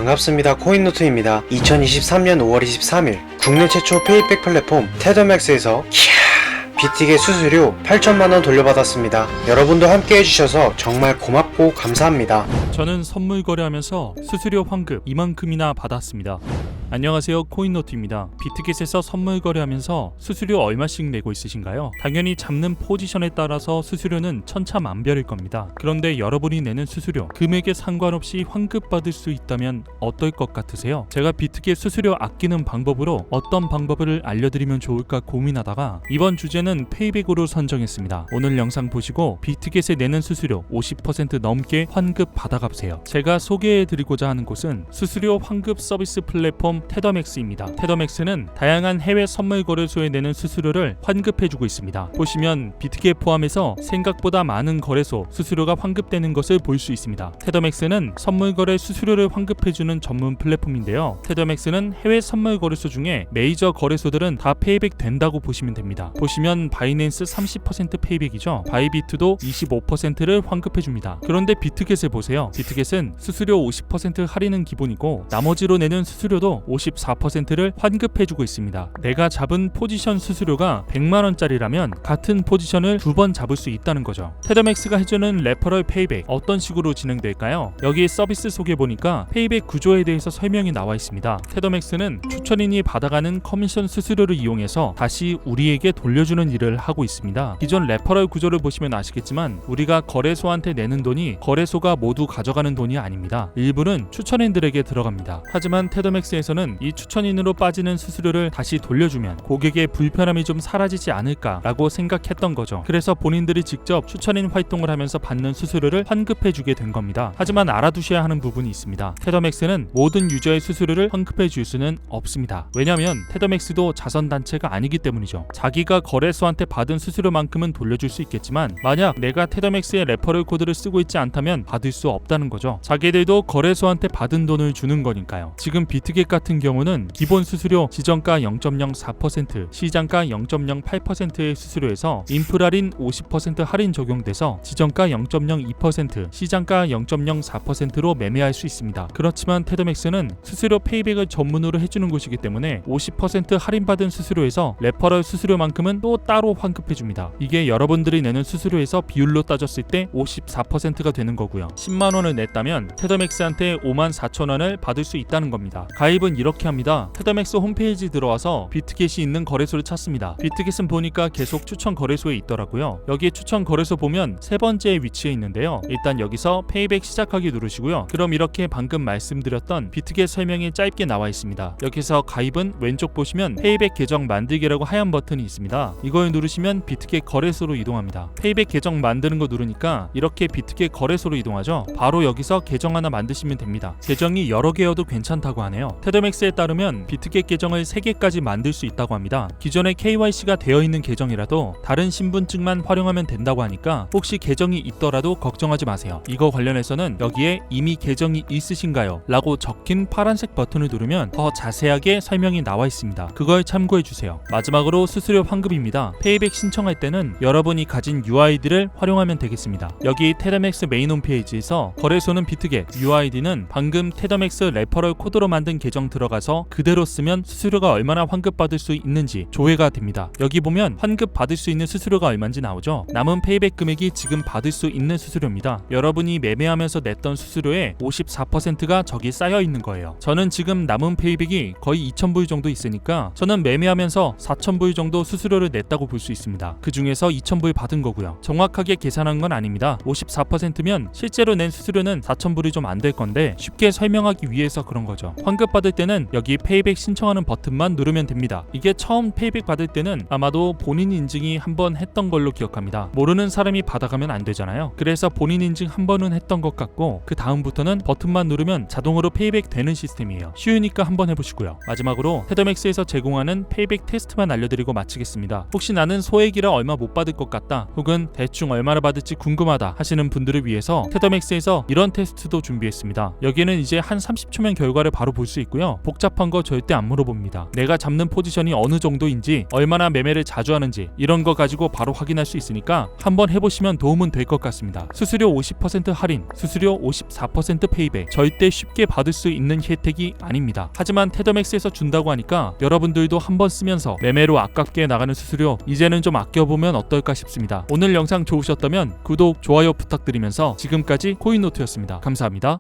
반갑습니다. 코인노트입니다. 2023년 5월 23일 국내 최초 페이백 플랫폼 테더맥스에서 비틱의 수수료 8천만원 돌려받았습니다. 여러분도 함께 해주셔서 정말 고맙고 감사합니다. 저는 선물 거래하면서 수수료 환급 이만큼이나 받았습니다. 안녕하세요, 코인노트입니다. 비트겟에서 선물 거래하면서 수수료 얼마씩 내고 있으신가요? 당연히 잡는 포지션에 따라서 수수료는 천차만별일 겁니다. 그런데 여러분이 내는 수수료 금액에 상관없이 환급받을 수 있다면 어떨 것 같으세요? 제가 비트겟 수수료 아끼는 방법으로 어떤 방법을 알려드리면 좋을까 고민하다가 이번 주제는 페이백으로 선정했습니다. 오늘 영상 보시고 비트겟에 내는 수수료 50% 넘게 환급 받아가세요. 제가 소개해드리고자 하는 곳은 수수료 환급 서비스 플랫폼 테더맥스입니다. 테더맥스는 다양한 해외 선물 거래소에 내는 수수료를 환급해주고 있습니다. 보시면 비트겟 포함해서 생각보다 많은 거래소 수수료가 환급되는 것을 볼 수 있습니다. 테더맥스는 선물 거래 수수료를 환급해주는 전문 플랫폼인데요. 테더맥스는 해외 선물 거래소 중에 메이저 거래소들은 다 페이백 된다고 보시면 됩니다. 보시면 바이낸스 30% 페이백이죠. 바이비트도 25%를 환급해줍니다. 그런데 비트겟을 보세요. 비트겟은 수수료 50% 할인은 기본이고 나머지로 내는 수수료도 54%를 환급해주고 있습니다. 내가 잡은 포지션 수수료가 100만원짜리라면 같은 포지션을 2번 잡을 수 있다는 거죠. 테더맥스가 해주는 레퍼럴 페이백 어떤 식으로 진행될까요? 여기 서비스 소개 보니까 페이백 구조에 대해서 설명이 나와 있습니다. 테더맥스는 추천인이 받아가는 커미션 수수료를 이용해서 다시 우리에게 돌려주는 일을 하고 있습니다. 기존 레퍼럴 구조를 보시면 아시겠지만 우리가 거래소한테 내는 돈이 거래소가 모두 가져가는 돈이 아닙니다. 일부는 추천인들에게 들어갑니다. 하지만 테더맥스에서는 이 추천인으로 빠지는 수수료를 다시 돌려주면 고객의 불편함이 좀 사라지지 않을까라고 생각했던 거죠. 그래서 본인들이 직접 추천인 활동을 하면서 받는 수수료를 환급해주게 된 겁니다. 하지만 알아두셔야 하는 부분이 있습니다. 테더맥스는 모든 유저의 수수료를 환급해줄 수는 없습니다. 왜냐하면 테더맥스도 자선단체가 아니기 때문이죠. 자기가 거래소한테 받은 수수료만큼은 돌려줄 수 있겠지만 만약 내가 테더맥스의 레퍼럴 코드를 쓰고 있지 않다면 받을 수 없다는 거죠. 자기들도 거래소한테 받은 돈을 주는 거니까요. 지금 비트겟 같은 경우는 기본 수수료 지정가 0.04%, 시장가 0.08%의 수수료에서 인프라린 50% 할인 적용돼서 지정가 0.02%, 시장가 0.04%로 매매할 수 있습니다. 그렇지만 테더맥스는 수수료 페이백을 전문으로 해주는 곳이기 때문에 50% 할인받은 수수료에서 레퍼럴 수수료만큼은 또 따로 환급해줍니다. 이게 여러분들이 내는 수수료에서 비율로 따졌을 때 54%가 되는 거고요. 10만원을 냈다면 테더맥스한테 54,000원을 받을 수 있다는 겁니다. 가입은 이렇게 합니다. 테더맥스 홈페이지 들어와서 비트겟이 있는 거래소를 찾습니다. 비트겟은 보니까 계속 추천 거래소에 있더라고요. 여기에 추천 거래소 보면 세 번째에 위치해 있는데요. 일단 여기서 페이백 시작하기 누르시고요. 그럼 이렇게 방금 말씀드렸던 비트겟 설명이 짧게 나와 있습니다. 여기서 가입은 왼쪽 보시면 페이백 계정 만들기라고 하얀 버튼이 있습니다. 이걸 누르시면 비트겟 거래소로 이동합니다. 페이백 계정 만드는 거 누르니까 이렇게 비트겟 거래소로 이동하죠. 바로 여기서 계정 하나 만드시면 됩니다. 계정이 여러 개여도 괜찮다고 하네요. 테더맥스에 따르면 비트겟 계정을 3개까지 만들 수 있다고 합니다. 기존에 KYC가 되어 있는 계정이라도 다른 신분증만 활용하면 된다고 하니까 혹시 계정이 있더라도 걱정하지 마세요. 이거 관련해서는 여기에 이미 계정이 있으신가요? 라고 적힌 파란색 버튼을 누르면 더 자세하게 설명이 나와 있습니다. 그걸 참고해 주세요. 마지막으로 수수료 환급입니다. 페이백 신청할 때는 여러분이 가진 UID를 활용하면 되겠습니다. 여기 테더맥스 메인 홈페이지에서 거래소는 비트겟, UID는 방금 테더맥스 레퍼럴 코드로 만든 계정 들어가서 그대로 쓰면 수수료가 얼마나 환급받을 수 있는지 조회가 됩니다. 여기 보면 환급받을 수 있는 수수료가 얼마인지 나오죠. 남은 페이백 금액이 지금 받을 수 있는 수수료입니다. 여러분이 매매하면서 냈던 수수료의 54%가 저기 쌓여 있는 거예요. 저는 지금 남은 페이백이 거의 2,000불 정도 있으니까 저는 매매하면서 4,000불 정도 수수료를 냈다고 볼 수 있습니다. 그 중에서 2,000불 받은 거고요. 정확하게 계산한 건 아닙니다. 54%면 실제로 낸 수수료는 4,000불이 좀 안 될 건데 쉽게 설명하기 위해서 그런 거죠. 환급받을 때는 여기 페이백 신청하는 버튼만 누르면 됩니다. 이게 처음 페이백 받을 때는 아마도 본인 인증이 한번 했던 걸로 기억합니다. 모르는 사람이 받아가면 안 되잖아요. 그래서 본인 인증 한 번은 했던 것 같고 그 다음부터는 버튼만 누르면 자동으로 페이백 되는 시스템이에요. 쉬우니까 한번 해보시고요. 마지막으로 테더맥스에서 제공하는 페이백 테스트만 알려드리고 마치겠습니다. 혹시 나는 소액이라 얼마 못 받을 것 같다 혹은 대충 얼마나 받을지 궁금하다 하시는 분들을 위해서 테더맥스에서 이런 테스트도 준비했습니다. 여기는 이제 한 30초면 결과를 바로 볼 수 있고요. 하면서 복잡한 거 절대 안 물어봅니다. 내가 잡는 포지션이 어느 정도인지, 얼마나 매매를 자주 하는지 이런 거 가지고 바로 확인할 수 있으니까 한번 해보시면 도움은 될 것 같습니다. 수수료 50% 할인, 수수료 54% 페이백, 절대 쉽게 받을 수 있는 혜택이 아닙니다. 하지만 테더맥스에서 준다고 하니까 여러분들도 한번 쓰면서 매매로 아깝게 나가는 수수료 이제는 좀 아껴보면 어떨까 싶습니다. 오늘 영상 좋으셨다면 구독, 좋아요 부탁드리면서 지금까지 코인노트였습니다. 감사합니다.